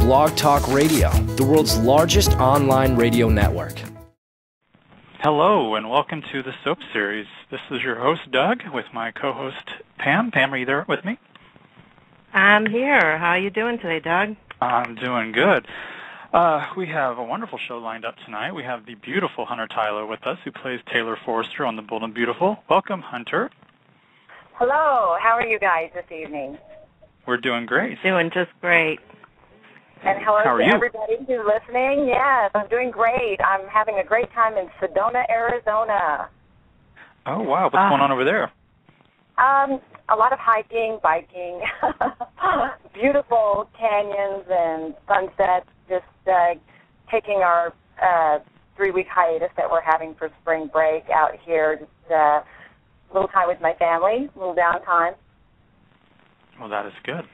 BlogTalkRadio, the world's largest online radio network. Hello, and welcome to the Soap Series. This is your host, Doug, with my co-host, Pam. Pam, are you there with me? I'm here. How are you doing today, Doug? I'm doing good. We have a wonderful show lined up tonight. We have the beautiful Hunter Tylo with us, who plays Taylor Forrester on The Bold and Beautiful. Welcome, Hunter. Hello. How are you guys this evening? We're doing great. Doing just great. And hello How are to you? everybody who's listening. Yes, I'm doing great. I'm having a great time in Sedona, Arizona. Oh, wow. What's going on over there? A lot of hiking, biking, beautiful canyons and sunsets, just taking our 3-week hiatus that we're having for spring break out here, just a little time with my family, a little downtime. Well, that is good.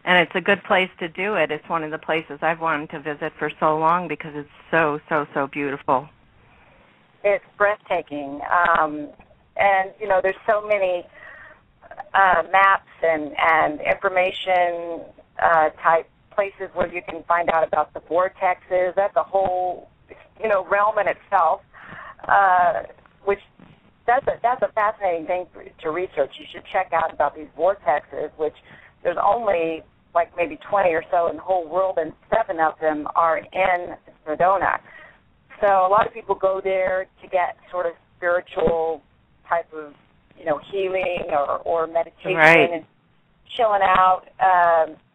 And it's a good place to do it. It's one of the places I've wanted to visit for so long because it's so, so, so beautiful. It's breathtaking. And, you know, there's so many maps and information type places where you can find out about the vortexes. That's a whole, you know, realm in itself, which that's a fascinating thing to research. You should check out about these vortexes, which there's only like maybe 20 or so in the whole world, and 7 of them are in Sedona. So a lot of people go there to get sort of spiritual type of, you know, healing or meditation and chilling out.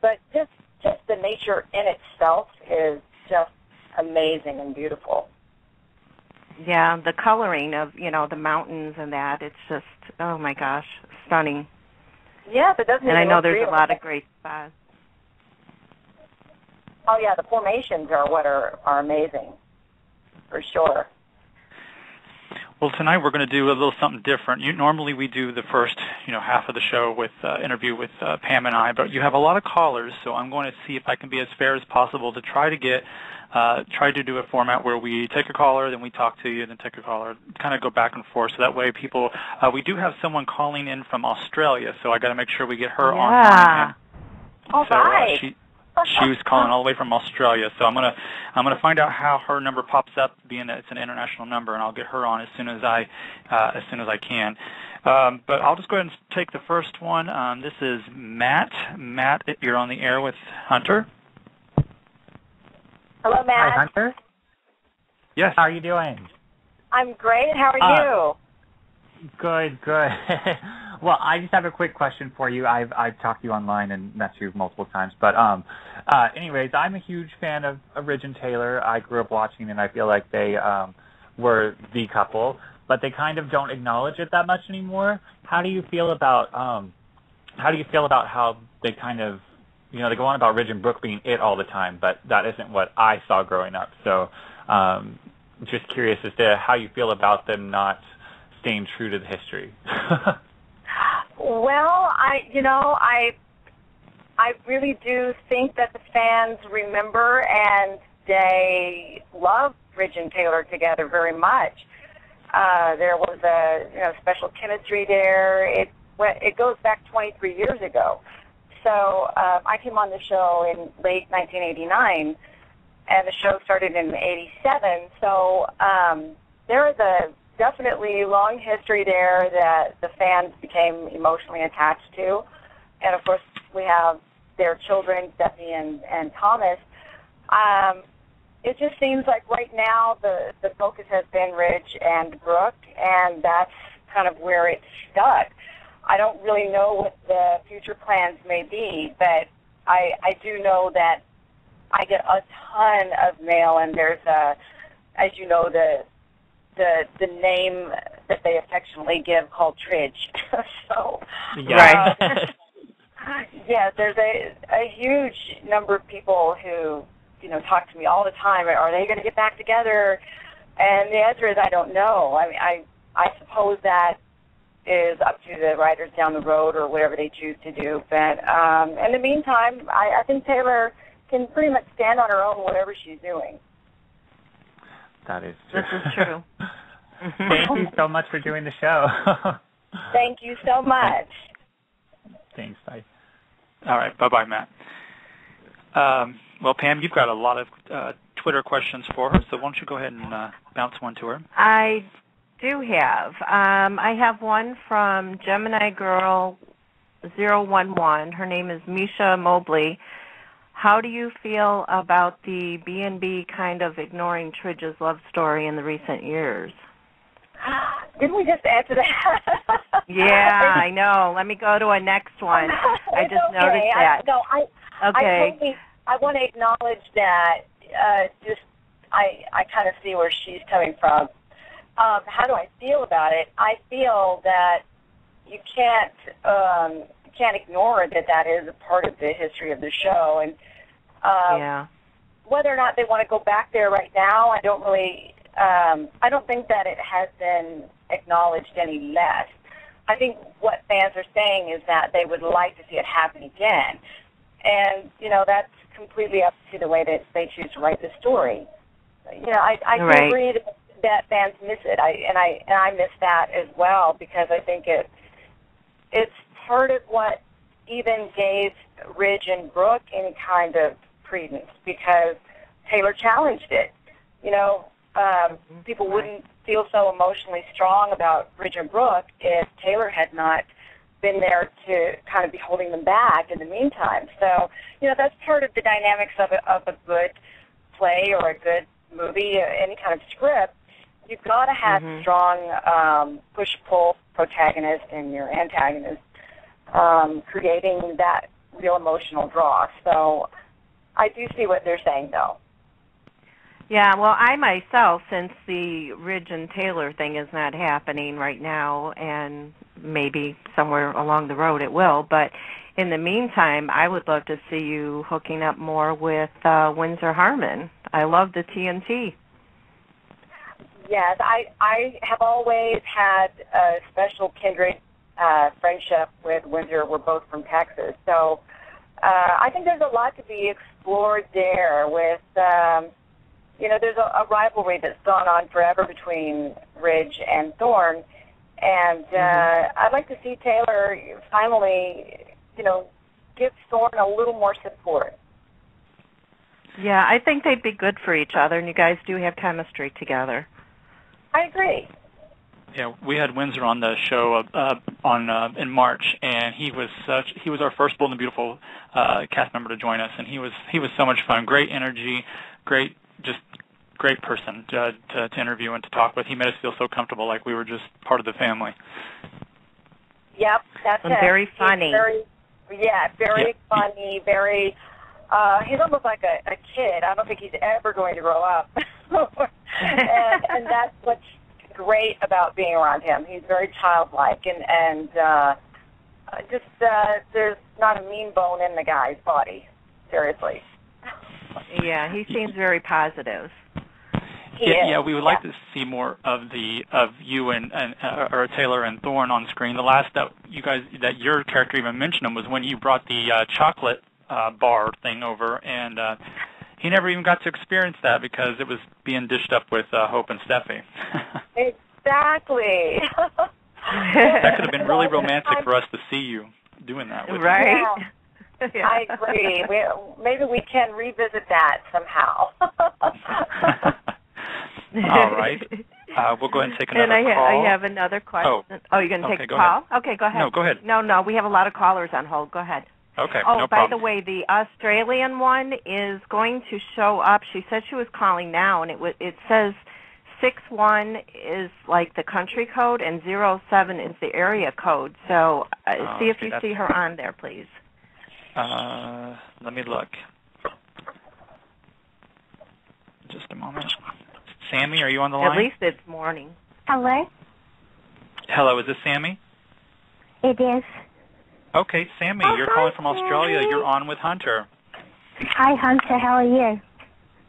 But just the nature in itself is just amazing and beautiful. Yeah, the coloring of, you know, the mountains and that, it's just, oh my gosh, stunning. Yes, it doesn't. And I know there's real. a lot of great spots. Oh yeah, the formations are what are amazing, for sure. Well, tonight we're going to do a little something different. Normally we do the first, you know, half of the show with interview with Pam and I, but you have a lot of callers, so I'm going to see if I can be as fair as possible to try to do a format where we take a caller, then we talk to you, then take a caller, kind of go back and forth. So that way, people, we do have someone calling in from Australia, so I got to make sure we get her on. All right. She was calling all the way from Australia, so I'm gonna find out how her number pops up, being that it's an international number, and I'll get her on as soon as I can. But I'll just go ahead and take the first one. This is Matt. Matt, you're on the air with Hunter. Hello, Matt. Hi, Hunter. Yes. How are you doing? I'm great. How are you? Good. Well, I just have a quick question for you. I've talked to you online and met you multiple times, but anyways, I'm a huge fan of Ridge and Taylor. I grew up watching, and I feel like they were the couple, but they kind of don't acknowledge it that much anymore. How do you feel about how they kind of, you know, they go on about Ridge and Brooke being it all the time, but that isn't what I saw growing up. So, just curious as to how you feel about them not staying true to the history. Well, I really do think that the fans remember and they love Ridge and Taylor together very much. There was a special chemistry there. It goes back 23 years ago. So I came on the show in late 1989, and the show started in 87. So there is a definitely long history there that the fans became emotionally attached to. And, of course, we have their children, Stephanie and Thomas. It just seems like right now the focus has been Ridge and Brooke, and that's kind of where it's stuck. I don't really know what the future plans may be, but I do know that I get a ton of mail, and there's as you know, the name that they affectionately give called Tridge. So, yeah. Yeah, there's a huge number of people who, you know, talk to me all the time. Are they going to get back together? And the answer is I don't know. I mean, I suppose that is up to the writers down the road or whatever they choose to do. But in the meantime, I think Taylor can pretty much stand on her own whatever she's doing. That is true. This is true. Thank you so much for doing the show. Thank you so much. Thanks. Bye. All right. Bye-bye, Matt. Well, Pam, you've got a lot of Twitter questions for her, so why don't you go ahead and bounce one to her? I do have. I have one from Gemini Girl 011. Her name is Misha Mobley. How do you feel about the B&B kind of ignoring Tridge's love story in the recent years? Didn't we just answer that? Yeah, I know. Let me go to a next one. I just noticed that. I want to acknowledge that. I kind of see where she's coming from. How do I feel about it? I feel that you can't ignore that is a part of the history of the show, and whether or not they want to go back there right now, I don't really. I don't think that it has been acknowledged any less. I think what fans are saying is that they would like to see it happen again, and that's completely up to the way that they choose to write the story. I can agree that fans miss it, and I miss that as well, because I think it's part of what even gave Ridge and Brooke any kind of credence, because Taylor challenged it. People wouldn't feel so emotionally strong about Ridge and Brooke if Taylor had not been there to kind of be holding them back in the meantime. So, that's part of the dynamics of a good play or a good movie, any kind of script. You've got to have strong push-pull protagonist and your antagonist, creating that real emotional draw. So I do see what they're saying, though. Yeah, well, I myself, since the Ridge and Taylor thing is not happening right now, and maybe somewhere along the road it will, but in the meantime, I would love to see you hooking up more with Windsor Harmon. I love the TNT. Yes, I have always had a special kindred friendship with Windsor. We're both from Texas, so I think there's a lot to be explored there with... there's a rivalry that's gone on forever between Ridge and Thorne, and I'd like to see Taylor finally, give Thorne a little more support. Yeah, I think they'd be good for each other, and you guys do have chemistry together. I agree. Yeah, we had Windsor on the show in March, and he was our first Bold and Beautiful cast member to join us, and he was so much fun. Great energy, great person to interview and to talk with. He made us feel so comfortable, like we were just part of the family. Yep, that's and very funny. Very funny. Very. He's almost like a kid. I don't think he's ever going to grow up. and that's what's great about being around him. He's very childlike, and there's not a mean bone in the guy's body. Seriously. Yeah, he seems very positive. Yeah, we would like to see more of you and Taylor and Thorne on screen. The last that your character even mentioned him was when you brought the chocolate bar thing over, and he never even got to experience that because it was being dished up with Hope and Steffi. Exactly. That could have been really romantic for us to see you doing that with right? Yeah. Yeah. I agree. Maybe we can revisit that somehow. All right. We'll go ahead and take another call. I have another question. Oh, you're going to take a call? Okay, go ahead. No, go ahead. No, we have a lot of callers on hold. Go ahead. Okay, no problem. By the way, the Australian one is going to show up. She said she was calling now, and it says 61 is like the country code, and 07 is the area code. So see if you see her on there, please. Let me look. Just a moment. Sammy, are you on the line? At least it's morning. Hello? Hello, is this Sammy? It is. Okay, Sammy, you're calling from Australia. You're on with Hunter. Hi, Hunter. How are you?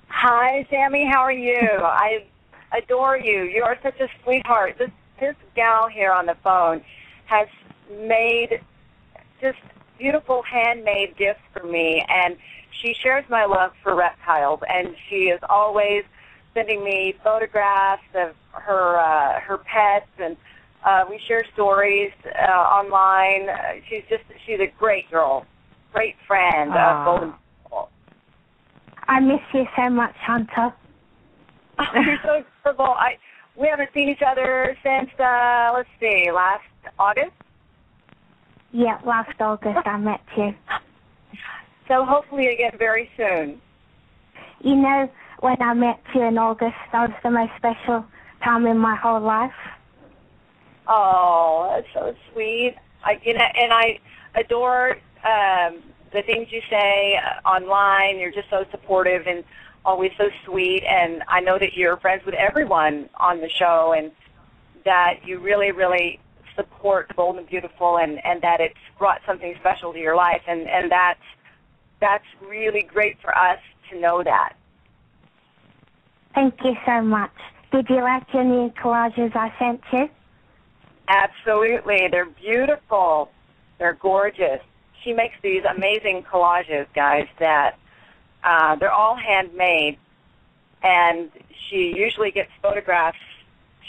Hi, Sammy. How are you? I adore you. You are such a sweetheart. This gal here on the phone has made just beautiful handmade gifts for me, and she shares my love for reptiles, and she is always sending me photographs of her pets, and we share stories online. She's a great girl, great friend of Golden People. I miss you so much, Hunter. Oh, you're so adorable. We haven't seen each other since, let's see, last August? Yeah, last August I met you. So hopefully again very soon. You know, when I met you in August, that was the most special time in my whole life. Oh, that's so sweet. I adore the things you say online. You're just so supportive and always so sweet. And I know that you're friends with everyone on the show, and that you really, really support Bold and Beautiful, and that it's brought something special to your life. And that's really great for us to know that. Thank you so much. Did you like your new collages I sent you? Absolutely. They're beautiful. They're gorgeous. She makes these amazing collages, guys, that they're all handmade, and she usually gets photographs,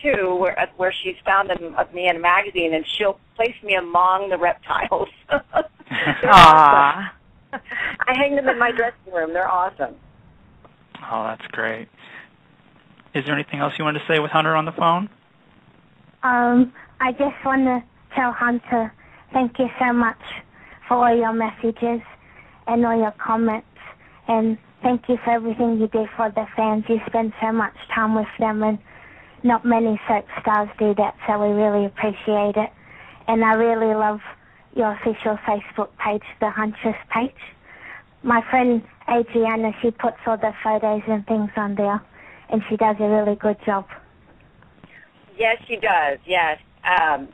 too, where she's found them of me in a magazine, and she'll place me among the reptiles. They're awesome. I hang them in my dressing room. They're awesome. Oh, that's great. Is there anything else you wanted to say with Hunter on the phone? I just want to tell Hunter, thank you so much for all your messages and all your comments, and thank you for everything you do for the fans. You spend so much time with them, and not many soap stars do that, so we really appreciate it. And I really love your official Facebook page, the Huntress page. My friend Adriana, she puts all the photos and things on there, and she does a really good job. Yes, she does, yes. I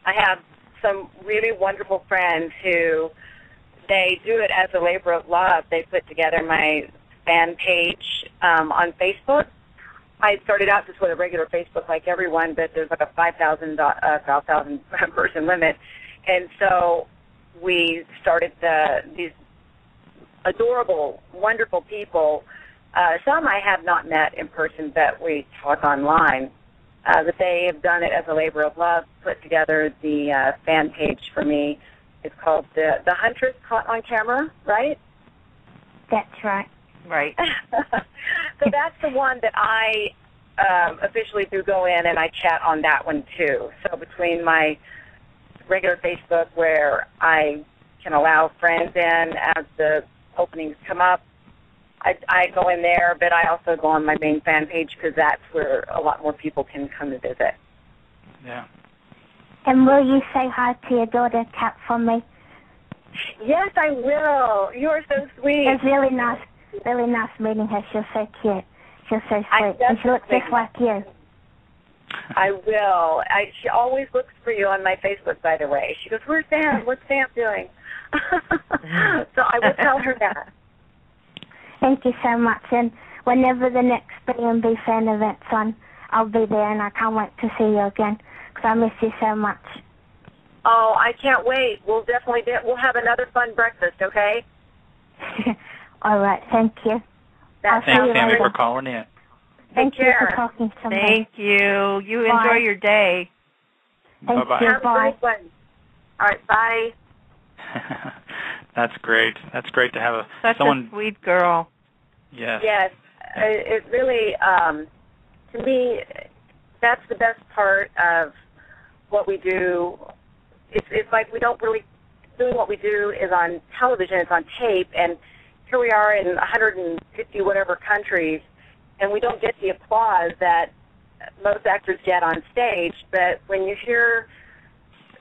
have some really wonderful friends who, they do it as a labor of love. They put together my fan page on Facebook. I started out just with a regular Facebook like everyone, but there's like a 5,000 person limit. And so we started these adorable, wonderful people. Some I have not met in person, but we talk online. But they have done it as a labor of love, put together the fan page for me. It's called the Huntress Caught on Camera, right? That's right. Right. So that's the one that I officially do go in, and I chat on that one, too. So between my regular Facebook, where I can allow friends in as the openings come up, I go in there, but I also go on my main fan page because that's where a lot more people can come to visit. Yeah. And will you say hi to your daughter, Kat, for me? Yes, I will. You are so sweet. It's really nice meeting her. She's so cute. She's so sweet. And she looks just like you. I will. She always looks for you on my Facebook, by the way. She goes, "Where's Sam? What's Sam doing?" So I will tell her that. Thank you so much. And whenever the next B&B fan event's on, I'll be there, and I can't wait to see you again because I miss you so much. Oh, I can't wait. We'll definitely we'll have another fun breakfast, okay? All right. Thank you. Thanks, Sammy, for calling in. Thank you for talking to me. Thank you. You Bye. enjoy your day. Thank Bye-bye. you. Have a Bye. great one. All right, bye. That's great. That's great to have someone. A sweet girl. Yes. Yes. It really, to me, that's the best part of what we do. It's like we don't really, doing what we do is on television, it's on tape, and here we are in 150 whatever countries, and we don't get the applause that most actors get on stage, but when you hear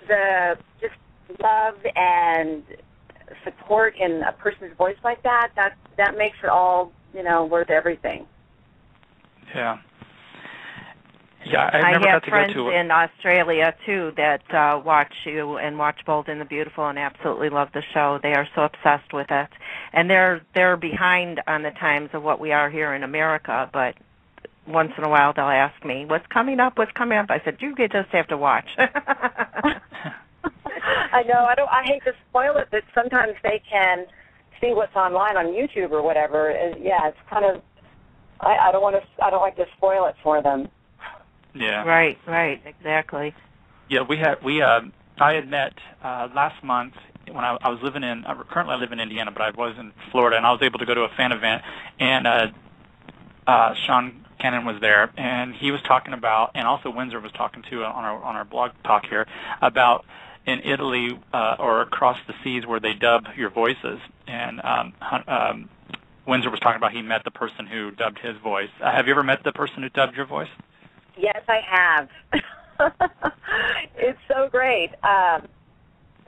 the just love and support in a person's voice like that, that makes it all, worth everything. Yeah. Yeah, I never have got to friends go to in Australia, too, that watch you and watch Bold and the Beautiful and absolutely love the show. They are so obsessed with it. And they're behind on the times of what we are here in America, but once in a while they'll ask me, what's coming up? I said, you just have to watch. I know. I hate to spoil it, but sometimes they can see what's online on YouTube or whatever. Yeah, it's kind of, I don't like to spoil it for them. Yeah. Right, exactly. Yeah, I had met last month when I was living in, currently I live in Indiana, but I was in Florida, and I was able to go to a fan event, and Sean Cannon was there, and he was talking about, and also Windsor was talking to on our blog talk here about in Italy or across the seas where they dub your voices, and Windsor was talking about he met the person who dubbed his voice. Have you ever met the person who dubbed your voice? Yes, I have. It's so great.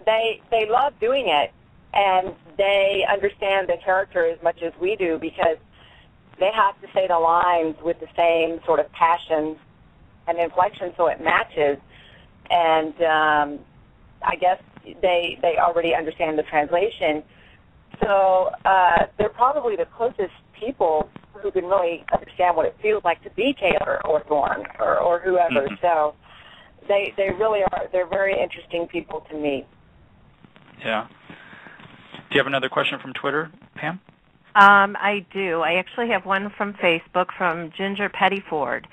They love doing it, and they understand the character as much as we do because they have to say the lines with the same sort of passion and inflection so it matches. And I guess they already understand the translation. So they're probably the closest people who can really understand what it feels like to be Taylor or Thorne or whoever. Mm-hmm. So they really are. They're very interesting people to meet. Yeah. Do you have another question from Twitter, Pam? I do. I actually have one from Facebook from Ginger Pettyford.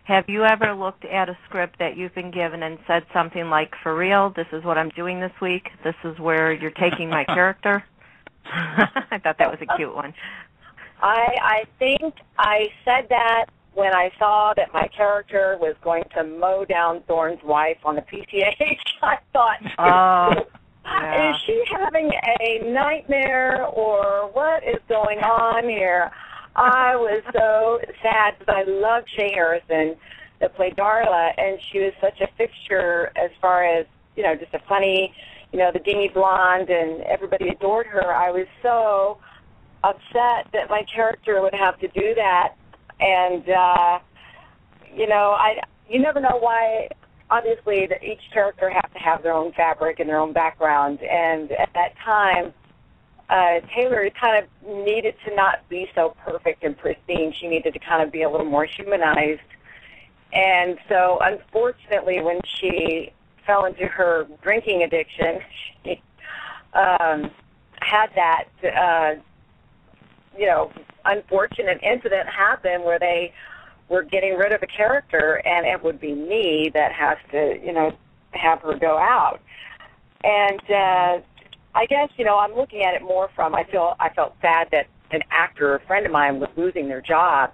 Have you ever looked at a script that you've been given and said something like, for real, this is what I'm doing this week, this is where you're taking my character? I thought that was a cute one. I think I said that when I saw that my character was going to mow down Thorne's wife on the PCH. I thought, yeah. Is she having a nightmare or what is going on here? I was so sad because I loved Shea Harrison that played Darla, and she was such a fixture as far as, just a funny, the dingy blonde, and everybody adored her. I was so upset that my character would have to do that, and, you never know why. Obviously, each character has to have their own fabric and their own background, and at that time, Taylor kind of needed to not be so perfect and pristine. She needed to kind of be a little more humanized. And so, unfortunately, when she fell into her drinking addiction, she had that, unfortunate incident happen where they were getting rid of a character, and it would be me that has to, have her go out. And I guess, I'm looking at it more from, I felt sad that an actor, a friend of mine, was losing their job.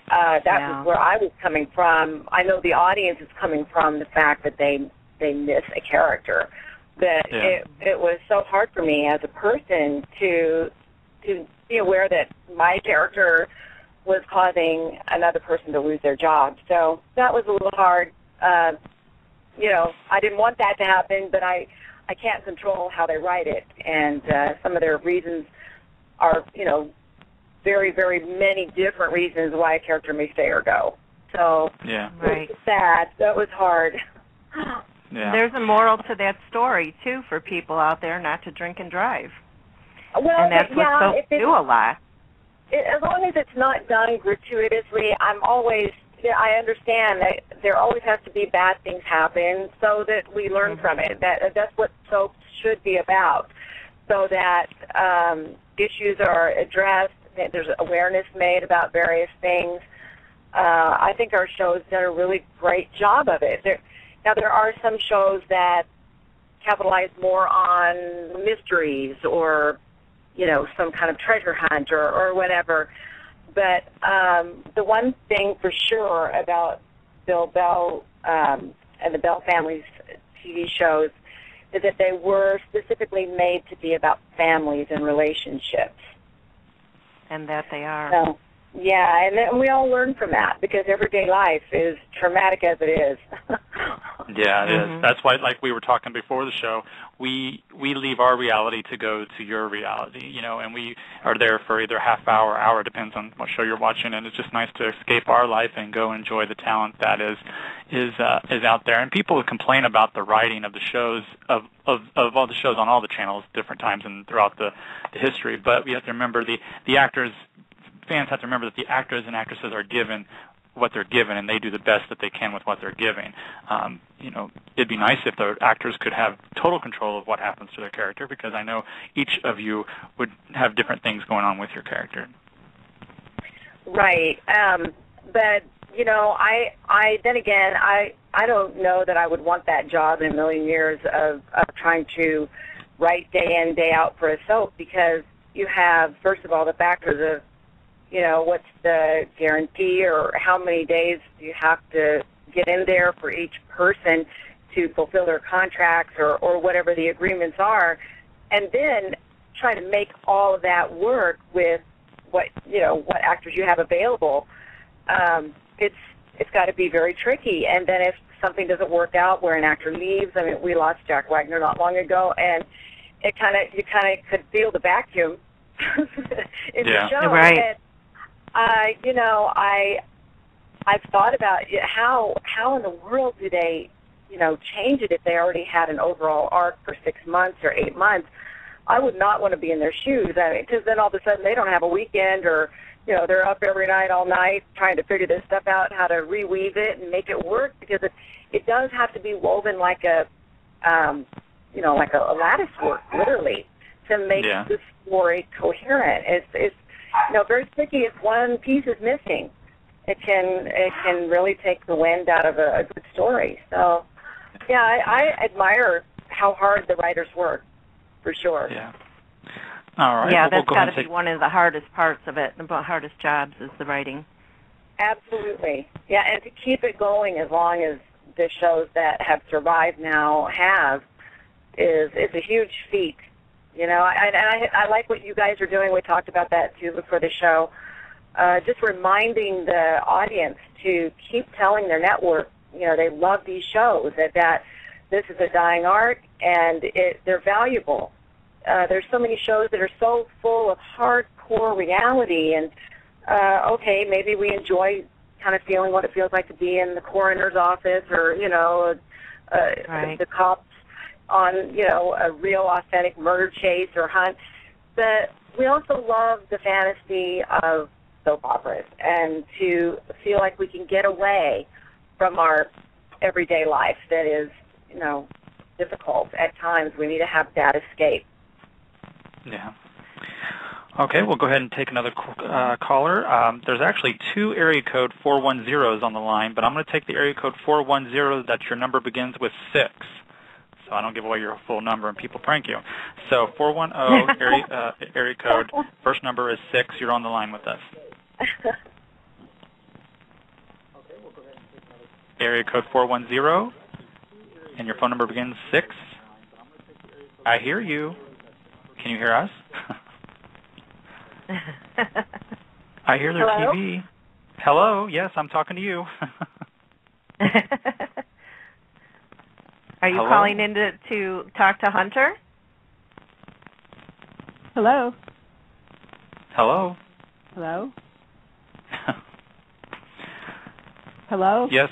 That was where I was coming from. I know the audience is coming from the fact that they miss a character. But it was so hard for me as a person to be aware that my character was causing another person to lose their job. So that was a little hard. I didn't want that to happen, but I can't control how they write it. And some of their reasons are, very, very many different reasons why a character may stay or go. So right. It was sad. That was hard. Yeah. There's a moral to that story, too, for people out there not to drink and drive. Well, and that's what folks do a lot. As long as it's not done gratuitously, I understand that there always has to be bad things happen so that we learn from it. That's what soaps should be about, so that issues are addressed, that there's awareness made about various things. I think our show's done a really great job of it. There are some shows that capitalize more on mysteries or some kind of treasure hunt or whatever. But the one thing for sure about Bill Bell and the Bell family's TV shows is that they were specifically made to be about families and relationships. And that they are. So, yeah, and we all learn from that because everyday life is traumatic as it is. Yeah, it is. That's why, like we were talking before the show, we leave our reality to go to your reality, and we are there for either half hour, depends on what show you're watching, and it's just nice to escape our life and go enjoy the talent that is out there. And people complain about the writing of the shows, of all the shows on all the channels, different times and throughout the history, but we have to remember the actors, fans have to remember that the actors and actresses are given what they're given, and they do the best that they can with what they're giving. It'd be nice if the actors could have total control of what happens to their character, because I know each of you would have different things going on with your character. Right. But, I don't know that I would want that job in a million years of trying to write day in, day out for a soap because you have, first of all, the factors of, what's the guarantee or how many days do you have to get in there for each person to fulfill their contracts or whatever the agreements are, and then try to make all of that work with what actors you have available. It's got to be very tricky. And then if something doesn't work out where an actor leaves, I mean, we lost Jack Wagner not long ago, and you kind of could feel the vacuum in the show. Right. And, I've thought about how in the world do they, change it if they already had an overall arc for 6 months or 8 months. I would not want to be in their shoes. I mean, because then all of a sudden they don't have a weekend, or they're up every night, all night, trying to figure this stuff out, how to reweave it and make it work. Because it does have to be woven like a lattice work, literally, to make the story coherent. It's very tricky if one piece is missing. It can really take the wind out of a good story. So, yeah, I admire how hard the writers work, for sure. Yeah. All right. Yeah, well, that's we'll got to be one of the hardest parts of it. The hardest jobs is the writing. Absolutely. Yeah, and to keep it going as long as the shows that have survived now have is a huge feat. I like what you guys are doing. We talked about that, too, before the show. Just reminding the audience to keep telling their network, they love these shows, that this is a dying art, and they're valuable. There's so many shows that are so full of hardcore reality, and, okay, maybe we enjoy kind of feeling what it feels like to be in the coroner's office or, the cops on, a real authentic murder chase or hunt. But we also love the fantasy of soap operas and to feel like we can get away from our everyday life that is, difficult at times. We need to have that escape. Yeah. Okay, we'll go ahead and take another caller. There's actually 2 area code 410s on the line, but I'm going to take the area code 410 that your number begins with 6. So I don't give away your full number and people prank you. So 410 area code, first number is 6. You're on the line with us. Area code 410, and your phone number begins 6. I hear you. Can you hear us? I hear their Hello? TV. Hello, yes, I'm talking to you. Are you Hello? calling in to talk to Hunter? Hello. Hello? Hello. Hello. Yes,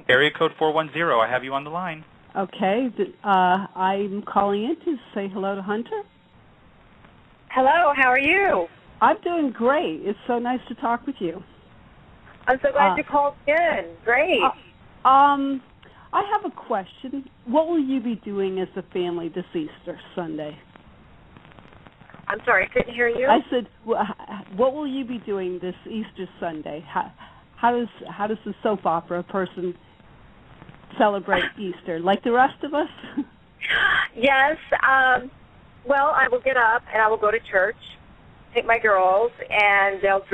area code 410. I have you on the line. Okay. I'm calling in to say hello to Hunter. Hello, how are you? I'm doing great. It's so nice to talk with you. I'm so glad you called in. Great. I have a question. What will you be doing as a family this Easter Sunday? I'm sorry, I couldn't hear you. I said, what will you be doing this Easter Sunday? How does the soap opera person celebrate Easter, like the rest of us? Yes. Well, I will get up and I will go to church, take my girls, and they'll,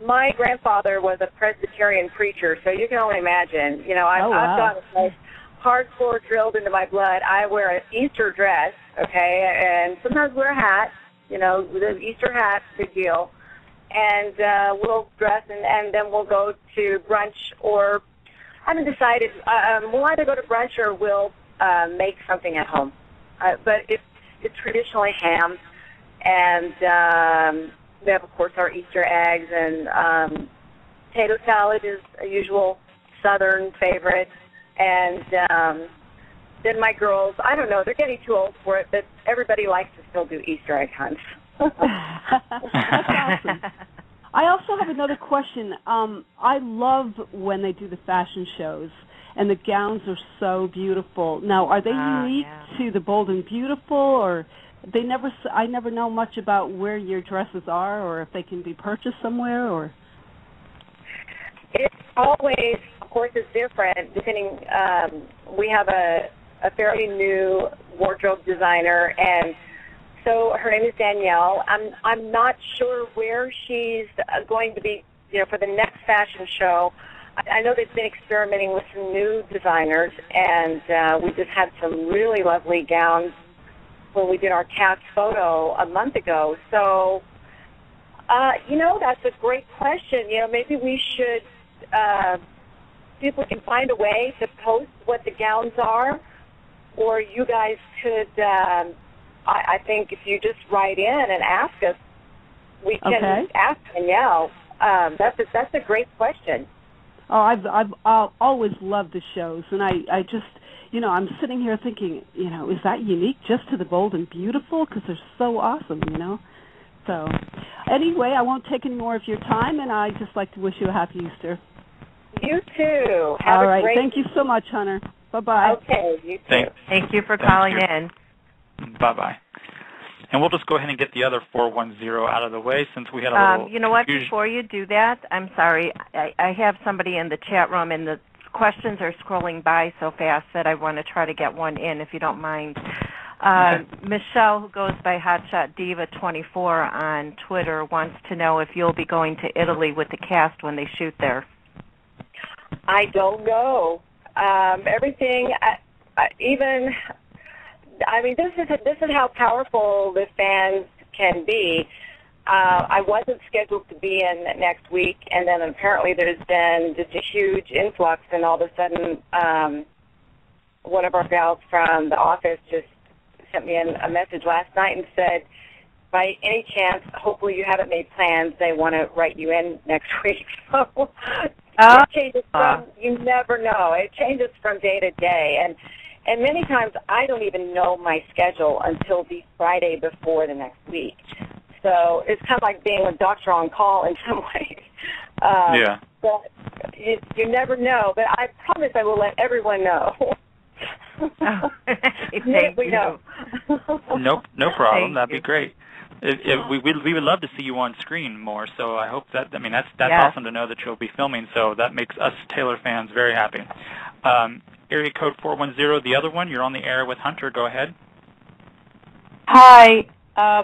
my grandfather was a Presbyterian preacher, so you can only imagine. I've got like hardcore drilled into my blood. I wear an Easter dress, okay, and sometimes wear a hat, with an Easter hat, big deal. And we'll dress, and then we'll go to brunch, or I haven't decided. We'll either go to brunch or we'll make something at home. But it's traditionally ham, and we have, of course, our Easter eggs, and potato salad is a usual Southern favorite. And then my girls, I don't know, they're getting too old for it, but everybody likes to still do Easter egg hunts. That's awesome. I also have another question. I love when they do the fashion shows, and the gowns are so beautiful. Now, are they unique to the Bold and Beautiful, or I never know much about where your dresses are, or if they can be purchased somewhere, or? It always, of course, is different depending. We have a a fairly new wardrobe designer, and so her name is Danielle. I'm not sure where she's going to be, for the next fashion show. I know they've been experimenting with some new designers, and we just had some really lovely gowns when we did our cast photo a month ago. So, that's a great question. Maybe we should see if we can find a way to post what the gowns are, or you guys could, I think if you just write in and ask us, we can ask Danielle. That's a great question. Oh, I've always loved the shows, and I just, I'm sitting here thinking, is that unique just to the Bold and Beautiful? Because they're so awesome, So, anyway, I won't take any more of your time, and I'd just like to wish you a happy Easter. You too. Have All right. a great... Thank you so much, Hunter. Bye-bye. Okay, you too. Thank you for calling in. Bye-bye. And we'll just go ahead and get the other 410 out of the way since we had a little You know what? confusion. Before you do that, I'm sorry. I have somebody in the chat room, and the questions are scrolling by so fast that I want to try to get one in, if you don't mind. Michelle, who goes by Hotshot Diva 24 on Twitter, wants to know if you'll be going to Italy with the cast when they shoot there. I don't know. Everything, this is how powerful the fans can be. I wasn't scheduled to be in next week, and then apparently there's been just a huge influx, and all of a sudden one of our gals from the office just sent me a message last night and said, by any chance, hopefully you haven't made plans, they want to write you in next week. So it changes from, you never know. It changes from day to day. And many times I don't even know my schedule until the Friday before the next week. So it's kind of like being a doctor on call in some ways. Yeah. But you never know. But I promise I will let everyone know. Thank you. Nope, no problem. That'd be great. We would love to see you on screen more. So I hope that's awesome to know that you'll be filming. So that makes us Taylor fans very happy. Area code 410, the other one. You're on the air with Hunter. Go ahead. Hi,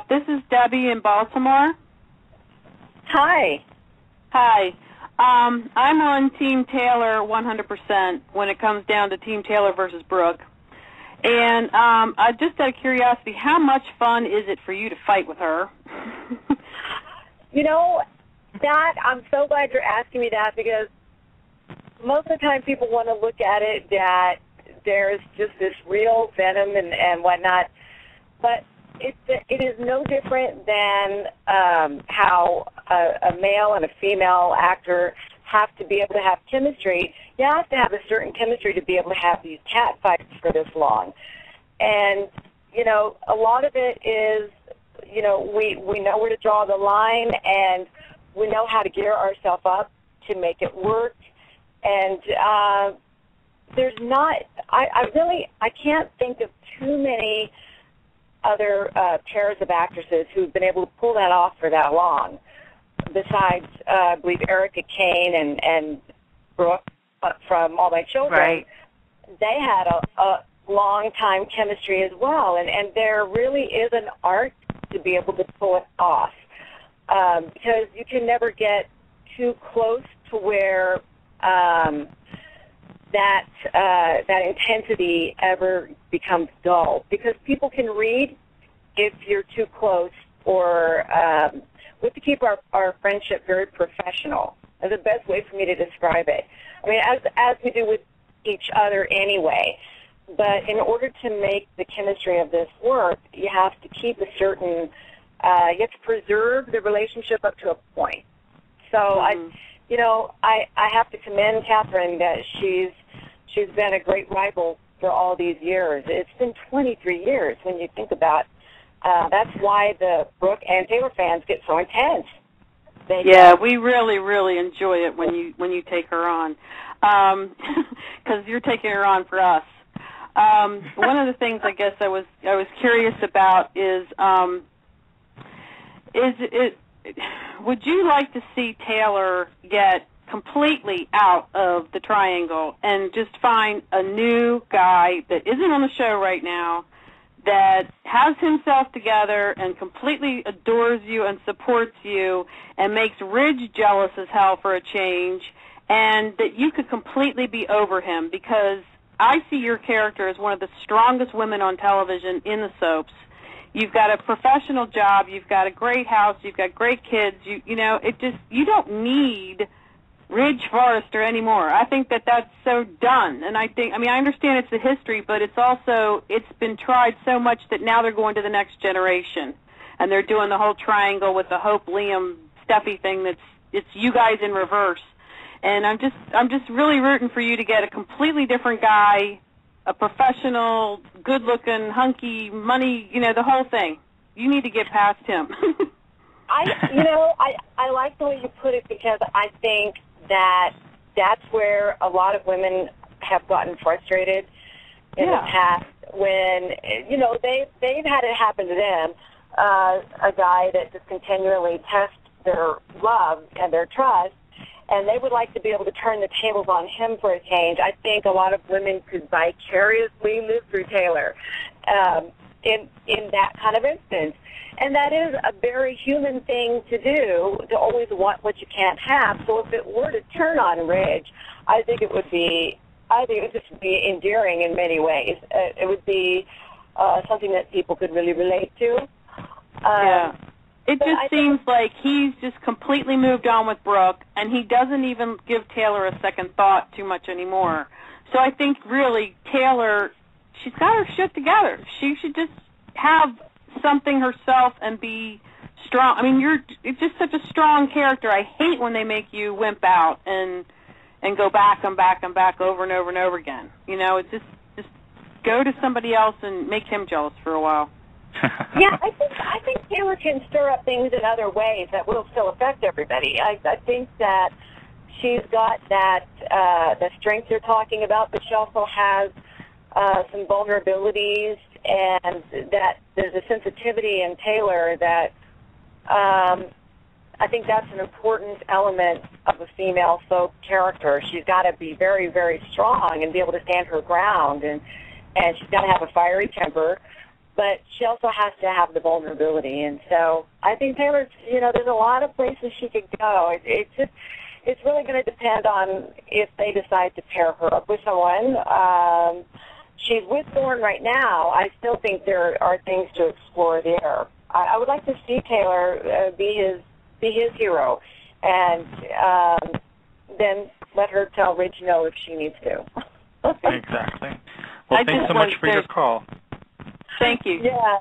this is Debbie in Baltimore. Hi. Hi. I'm on Team Taylor 100% when it comes down to Team Taylor versus Brooke. And I just out of curiosity, how much fun is it for you to fight with her? That I'm so glad you're asking me that, because most of the time people want to look at it that there's just this real venom and whatnot. But it is no different than how a male and a female actor have to be able to have chemistry. You have to have a certain chemistry to be able to have these cat fights for this long. And, a lot of it is, we know where to draw the line, and we know how to gear ourselves up to make it work. And there's not, I can't think of too many other pairs of actresses who've been able to pull that off for that long. Besides, I believe Erica Kane and Brooke from All My Children, right. They had a long-time chemistry as well, and there really is an art to be able to pull it off, because you can never get too close to where that intensity ever becomes dull, because people can read if you're too close, or we have to keep our friendship very professional. That's the best way for me to describe it. I mean, as we do with each other anyway. But in order to make the chemistry of this work, you have to keep a certain, you have to preserve the relationship up to a point. So I have to commend Catherine that she's been a great rival for all these years. It's been 23 years when you think about. That's why the Brooke and Taylor fans get so intense. We really, really enjoy it when you take her on, because you're taking her on for us. One of the things I guess I was curious about is would you like to see Taylor get completely out of the triangle and just find a new guy that isn't on the show right now, that has himself together and completely adores you and supports you and makes Ridge jealous as hell for a change, and that you could completely be over him, because I see your character as one of the strongest women on television in the soaps. You've got a professional job, you've got a great house, you've got great kids, you don't need Ridge Forrester anymore. I think that's so done. And I understand it's the history, but it's been tried so much that now they're going to the next generation. And they're doing the whole triangle with the Hope, Liam, Steffi thing it's you guys in reverse. And I'm just really rooting for you to get a completely different guy, a professional, good-looking, hunky, money, the whole thing. You need to get past him. I like the way you put it, because I think that's where a lot of women have gotten frustrated in the past when, they've had it happen to them, a guy that just continually tests their love and their trust, and they would like to be able to turn the tables on him for a change. I think a lot of women could vicariously live through Taylor in that kind of instance. And that is a very human thing to do, to always want what you can't have. So if it were to turn on Ridge, I think it would just be endearing in many ways. It would be something that people could really relate to. It just seems like he's just completely moved on with Brooke, and he doesn't even give Taylor a second thought too much anymore. So I think really Taylor, she's got her shit together. She should just have something herself and be strong. I mean, you're just such a strong character. I hate when they make you wimp out and go back and back and back over and over and over again. It's just go to somebody else and make him jealous for a while. Yeah, I think Taylor can stir up things in other ways that will still affect everybody. I think that she's got that the strength you're talking about, but she also has some vulnerabilities, and that there's a sensitivity in Taylor that I think that's an important element of a female soap character. She's got to be very, very strong and be able to stand her ground, and she's got to have a fiery temper, but she also has to have the vulnerability. And so I think Taylor's, there's a lot of places she could go. It's really going to depend on if they decide to pair her up with someone. She's with Thorne right now. I still think there are things to explore there. I would like to see Taylor be his hero, and then let her tell Ridge no if she needs to. Exactly. Well, thanks so much for your call. Thank you. Yeah.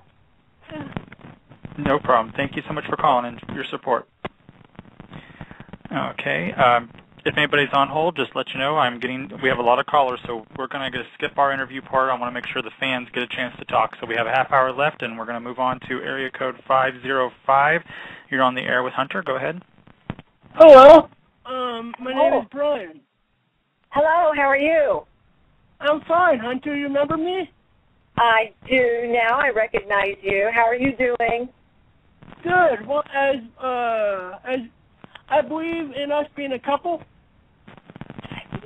No problem. Thank you so much for calling and your support. Okay. If anybody's on hold, just let you know we have a lot of callers, so we're going to skip our interview part. I want to make sure the fans get a chance to talk. So we have a half hour left, and we're going to move on to area code 505. You're on the air with Hunter. Go ahead. Hello. My name is Brian. Hello, how are you? I'm fine, Hunter. You remember me? I do now. I recognize you. How are you doing? Good. Well, as I believe in us being a couple.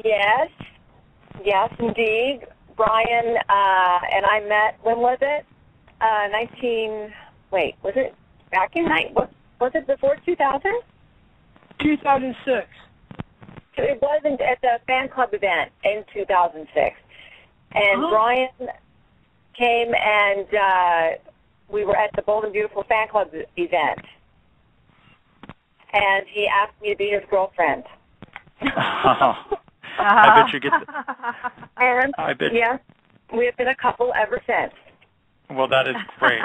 Yes, indeed. Brian and I met. When was it? Was it back in was it before 2000? 2006. It wasn't at the fan club event in 2006, and Brian came and we were at the Bold and Beautiful fan club event, and he asked me to be his girlfriend. I bet you get And yes, we have been a couple ever since. Well, that is great.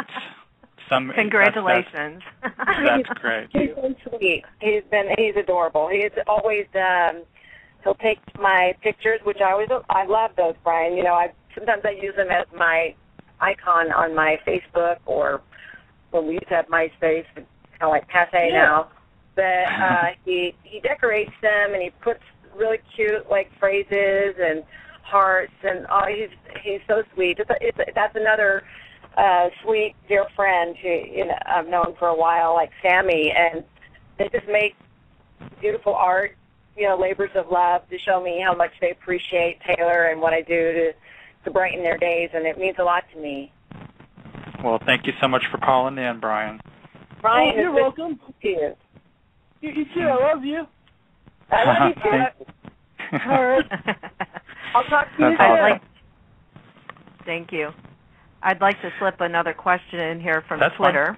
Congratulations. That's great. He's so sweet. He's adorable. He's always he'll take my pictures, which I love those, Brian. Sometimes I use them as my icon on my Facebook, or when we used to have MySpace, it's kind of like passe now. But he decorates them, and he puts really cute phrases and hearts, and he's so sweet. That's another sweet dear friend who I've known for a while, like Sammy, and they just make beautiful art labors of love to show me how much they appreciate Taylor and what I do to brighten their days, and it means a lot to me. Well, thank you so much for calling in, Brian. Brian, you're welcome. To you. You too. I love you. I love you too. All right. I'll talk to you soon. Awesome. Thank you. I'd like to slip another question in here from Twitter.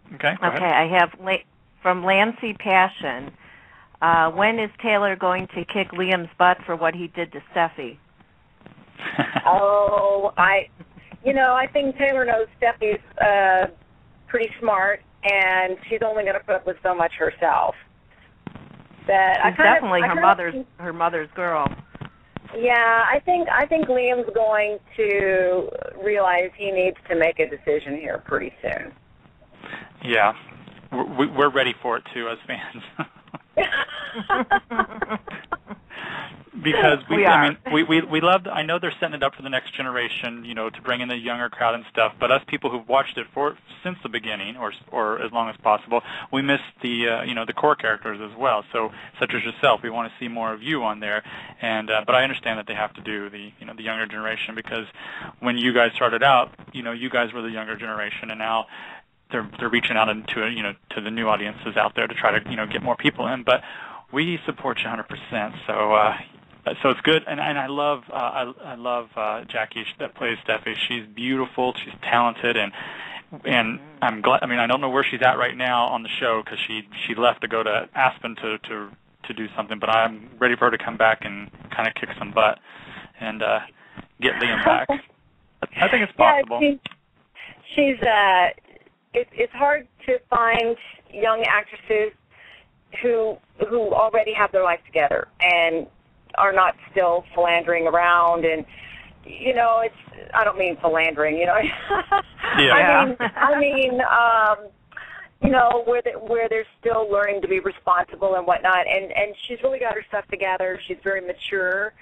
Fine. Okay. Go ahead. I have from Lancy Passion. When is Taylor going to kick Liam's butt for what he did to Steffi? I think Taylor knows Steffi's pretty smart, and she's only going to put up with so much herself. She's definitely her mother's girl. Yeah, I think Liam's going to realize he needs to make a decision here pretty soon. Yeah, we're ready for it too as fans. Because we loved. I know they're setting it up for the next generation, to bring in the younger crowd and stuff. But us people who've watched it since the beginning, or as long as possible, we miss the core characters as well. So, such as yourself, we want to see more of you on there. And but I understand that they have to do the younger generation, because when you guys started out, you guys were the younger generation, and now they're reaching out into to the new audiences out there to try to get more people in. But we support you 100%. So it's good, and I love Jackie that plays Steffi. She's beautiful, she's talented, and I'm glad. I mean, I don't know where she's at right now on the show, because she left to go to Aspen to do something. But I'm ready for her to come back and kind of kick some butt and get Liam back. I think it's possible. Yeah, it's hard to find young actresses who already have their life together and are not still philandering around, and I don't mean philandering, Yeah. I mean where they're still learning to be responsible and whatnot, and she's really got her stuff together. She's very mature.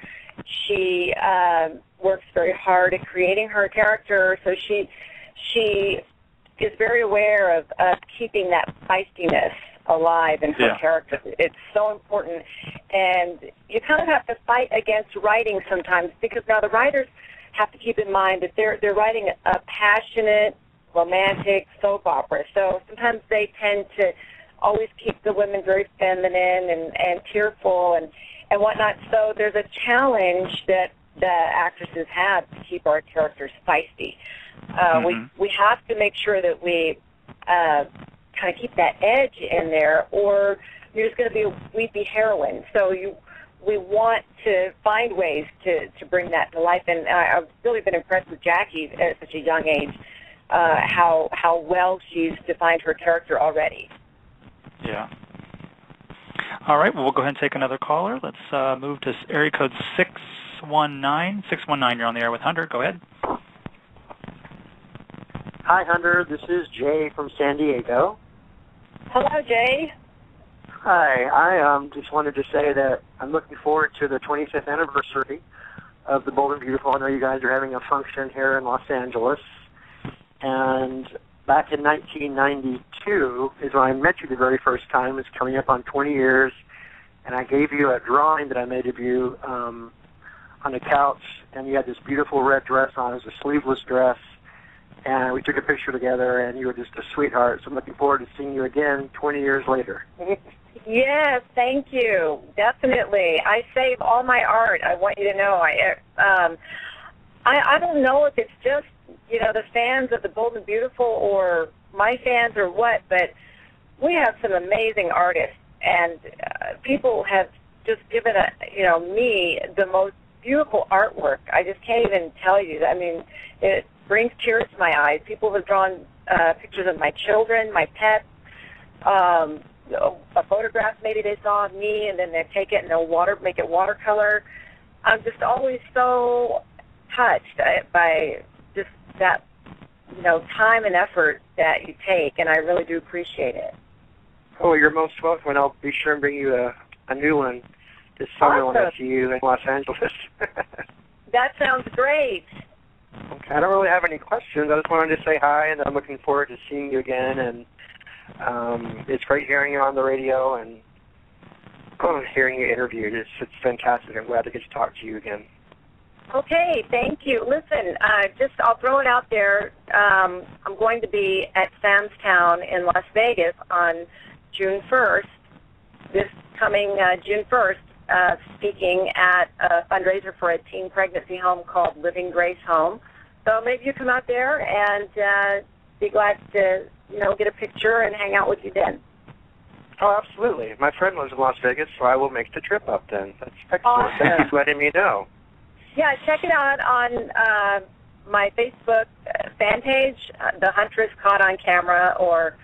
She works very hard at creating her character, so she is very aware of keeping that feistiness alive in her character. It's so important, and you kind of have to fight against writing sometimes, because now the writers have to keep in mind that they're writing a passionate, romantic soap opera, so sometimes they tend to always keep the women very feminine and tearful and whatnot, so there's a challenge that the actresses have to keep our characters feisty. We have to make sure that we kind of keep that edge in there, or you're just going to be a weepy heroine. So we want to find ways to bring that to life, and I've really been impressed with Jackie at such a young age, how well she's defined her character already. Yeah. All right, well, we'll go ahead and take another caller. Let's move to area code 619. 619, you're on the air with Hunter. Go ahead. Hi, Hunter. This is Jay from San Diego. Hello, Jay. Hi. I just wanted to say that I'm looking forward to the 25th anniversary of the Bold and Beautiful. I know you guys are having a function here in Los Angeles. And back in 1992 is when I met you the very first time. It's coming up on 20 years. And I gave you a drawing that I made of you on the couch. And you had this beautiful red dress on. It was a sleeveless dress. And we took a picture together, and you were just a sweetheart. So I'm looking forward to seeing you again 20 years later. Yes, thank you. Definitely. I save all my art. I want you to know. I don't know if it's just, the fans of the Bold and Beautiful or my fans or what, but we have some amazing artists, and people have just given me the most beautiful artwork. I just can't even tell you. I mean, it brings tears to my eyes. People have drawn pictures of my children, my pets, a photograph maybe they saw of me, and then they take it and they'll make it watercolor. I'm just always so touched by just that, time and effort that you take, and I really do appreciate it. Oh, you're most welcome, and I'll be sure and bring you a new one this summer when I see you in Los Angeles. That sounds great. Okay, I don't really have any questions. I just wanted to say hi, and I'm looking forward to seeing you again. And it's great hearing you on the radio. And hearing you interviewed. It's fantastic. I'm glad to get to talk to you again. Okay, thank you. Listen, I'll throw it out there. I'm going to be at Sam's Town in Las Vegas on June 1st, this coming June 1st, speaking at a fundraiser for a teen pregnancy home called Living Grace Home. So maybe you come out there and be glad to, get a picture and hang out with you then. Oh, absolutely. My friend lives in Las Vegas, so I will make the trip up then. That's excellent. Thank you for letting me know. Yeah, check it out on my Facebook fan page, The Huntress Caught on Camera, or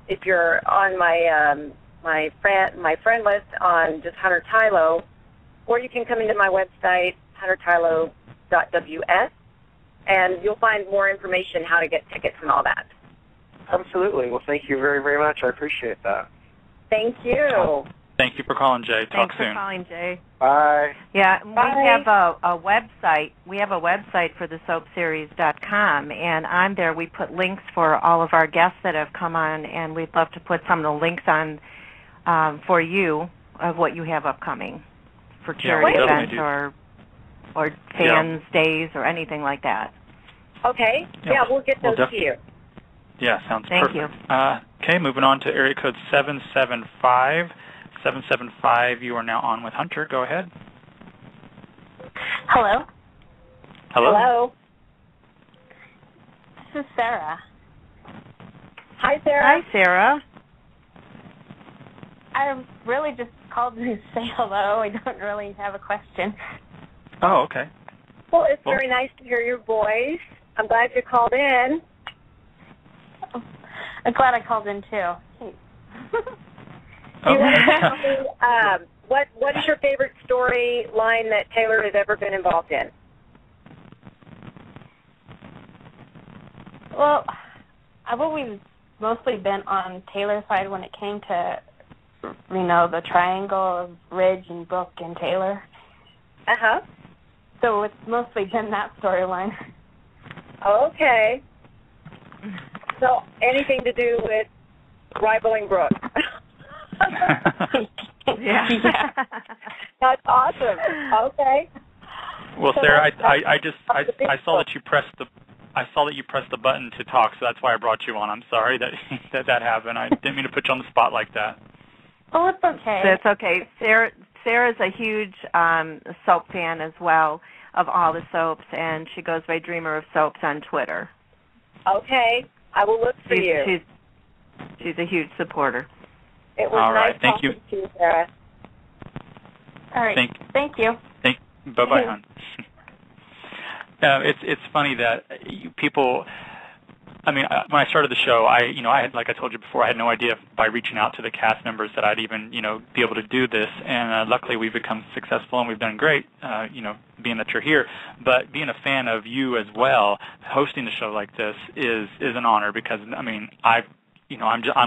if you're on my friend list on just Hunter Tylo, or you can come into my website, huntertylo.ws, and you'll find more information how to get tickets and all that. Absolutely. Well, thank you very, very much. I appreciate that. Thank you. Thank you for calling, Jay. Talk Thanks soon. for calling, Jay. Bye. Yeah, Bye. we have a website. We have a website for the soapseries.com, and on there we put links for all of our guests that have come on, and we'd love to put some of the links on for you of what you have upcoming for charity events or fans days or anything like that. Okay. Yeah, we'll get those to you. Yeah, sounds perfect. Thank you. Okay, moving on to area code 775. 775, you are now on with Hunter. Go ahead. Hello. Hello. This is Sarah. Hi, Sarah. Hi, Sarah. I really just called to say hello. I don't really have a question. Oh, okay. Well, it's very nice to hear your voice. I'm glad you called in. I'm glad I called in, too. Do you want to tell me what is your favorite storyline that Taylor has ever been involved in? Well, I've always mostly been on Taylor's side when it came to, the triangle of Ridge and Brooke and Taylor. Uh-huh. So it's mostly been that storyline. Okay. So anything to do with rivaling Brooke? Yeah. That's awesome. Okay. Well, Sarah, I saw that you pressed the button to talk, so that's why I brought you on. I'm sorry that happened. I didn't mean to put you on the spot like that. Oh, it's okay. That's okay. Sarah's a huge soap fan as well of all the soaps, and she goes by Dreamer of Soaps on Twitter. Okay. I will look for you. She's a huge supporter. It was nice talking to you, Sarah. All right. Thank you. Bye-bye, hon. It's funny that people. I mean, when I started the show, I had, like I told you before, I had no idea by reaching out to the cast members that I'd even, be able to do this. And luckily, we've become successful and we've done great, being that you're here. But being a fan of you as well, hosting a show like this is an honor because, I'm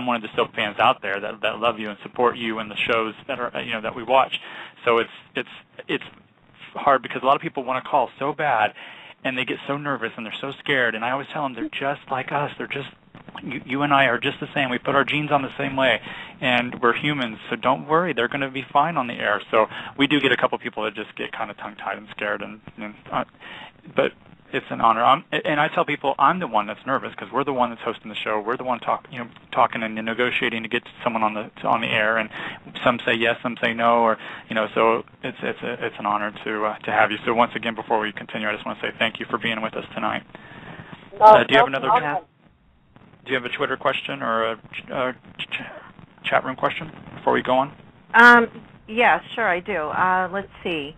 one of the soap fans out there that love you and support you and the shows that are, that we watch. So it's hard because a lot of people want to call so bad. And they get so nervous and they're so scared. And I always tell them they're just like us. They're just, you and I are just the same. We put our genes on the same way. And we're humans, so don't worry. They're going to be fine on the air. So we do get a couple people that just get kind of tongue-tied and scared. But it's an honor. And I tell people I'm the one that's nervous because we're the one that's hosting the show. We're the one talking and negotiating to get someone on the air. And some say yes, some say no, or So it's an honor to have you. So once again, before we continue, I just want to say thank you for being with us tonight. Do you have another? Do you have a Twitter question or a chat room question before we go on? Yeah, sure, I do. Let's see.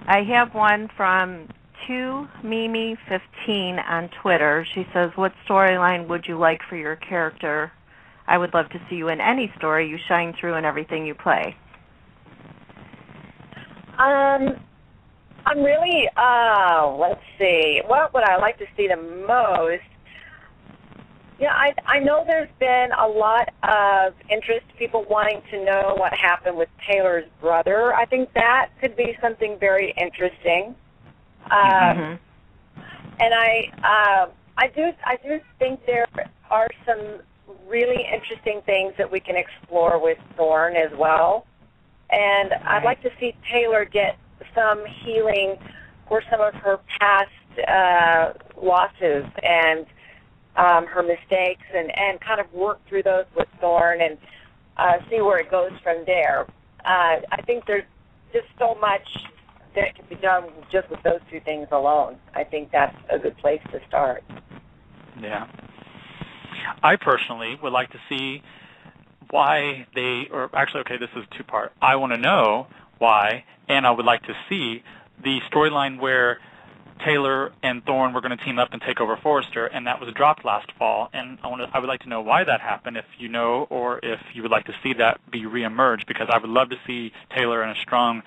I have one from 2Mimi15 on Twitter. She says, what storyline would you like for your character? I would love to see you in any story. You shine through in everything you play. I'm really, let's see, what would I like to see the most? Yeah, I know there's been a lot of interest, people wanting to know what happened with Taylor's brother. I think that could be something very interesting. And I do think there are some really interesting things that we can explore with Thorn as well. And I'd like to see Taylor get some healing for some of her past losses and her mistakes, and kind of work through those with Thorn and see where it goes from there. I think there's just so much that can be done just with those two things alone. I think that's a good place to start. Yeah. I personally would like to see why they, or actually, okay, this is two-part. I want to know why, and I would like to see the storyline where Taylor and Thorn were going to team up and take over Forrester, and that was dropped last fall. And I would like to know why that happened, if you know, or if you would like to see that be reemerged, because I would love to see Taylor in a strong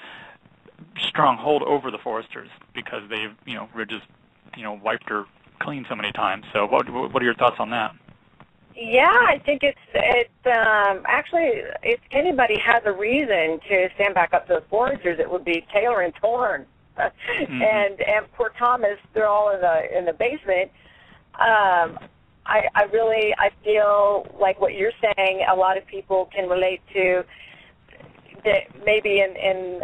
hold over the Forresters, because they've, Ridge has, wiped her clean so many times. So what are your thoughts on that? Yeah, I think it's actually, if anybody has a reason to stand back up to the Forresters, it would be Taylor and Thorn. And poor Thomas, they're all in the basement. I feel like what you're saying, a lot of people can relate to, that maybe in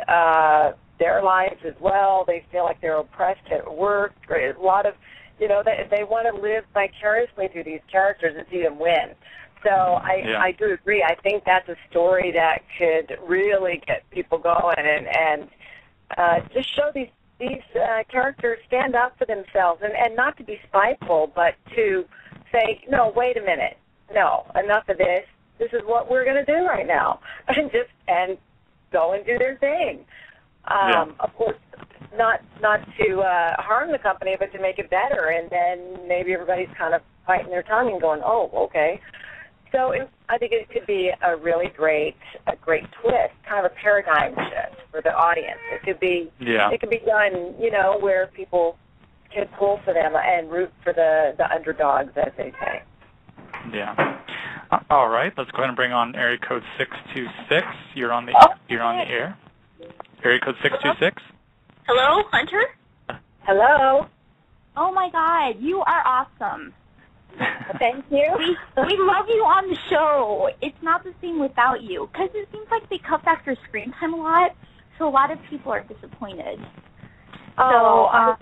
their lives as well. They feel like they're oppressed at work. A lot of, they want to live vicariously through these characters and see them win. So I do agree. I think that's a story that could really get people going and just show these characters stand up for themselves, and not to be spiteful, but to say, no, wait a minute, no, enough of this. This is what we're going to do right now, and go and do their thing. Of course, not to harm the company, but to make it better. And then maybe everybody's kind of biting their tongue and going, oh, okay. So I think it could be a really great twist, kind of a paradigm shift for the audience. It could be done, where people can pull for them and root for the underdogs, as they say. Yeah. All right. Let's go ahead and bring on area code 626. You're on the air. Area code 626. Hello, Hunter. Hello. Oh my God, you are awesome. Thank you. We love you on the show. It's not the same without you, because it seems like they cut back their screen time a lot, so a lot of people are disappointed. Yeah.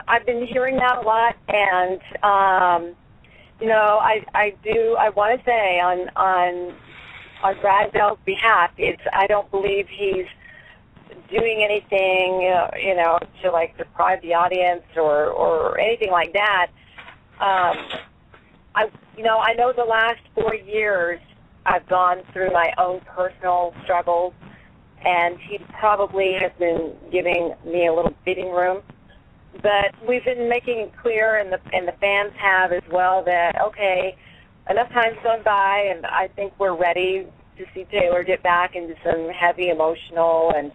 I've been hearing that a lot, and I want to say on Brad Bell's behalf, I don't believe he's doing anything, to deprive the audience or anything like that. I know the last 4 years I've gone through my own personal struggles, and he probably has been giving me a little breathing room. But we've been making it clear, and the fans have as well, that okay, enough time's gone by, and I think we're ready to see Taylor get back into some heavy emotional and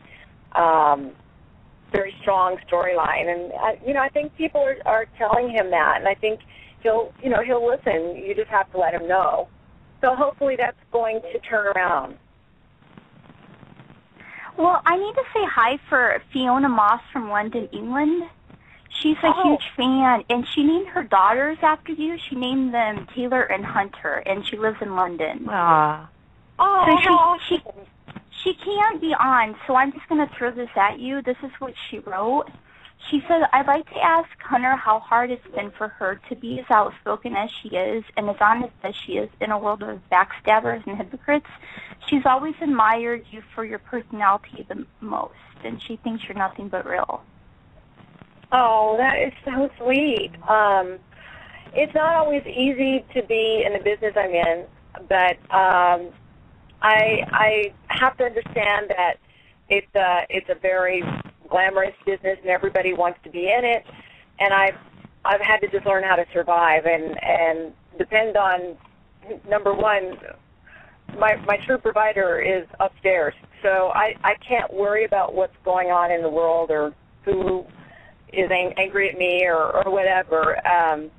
very strong storyline. And I think people are telling him that, and I think he'll listen. You just have to let him know. So hopefully that's going to turn around. Well, I need to say hi for Fiona Moss from London, England. She's a huge fan, and she named her daughters after you. She named them Taylor and Hunter, and she lives in London. Aww. So she can't be on, so I'm just going to throw this at you. This is what she wrote. She said, I'd like to ask Hunter how hard it's been for her to be as outspoken as she is and as honest as she is in a world of backstabbers and hypocrites. She's always admired you for your personality the most, and she thinks you're nothing but real. Oh, that is so sweet. It's not always easy to be in the business I'm in, but I have to understand that it's a very glamorous business and everybody wants to be in it, and I've had to just learn how to survive and depend on, number one, my true provider is upstairs, so I can't worry about what's going on in the world or who is angry at me or whatever. I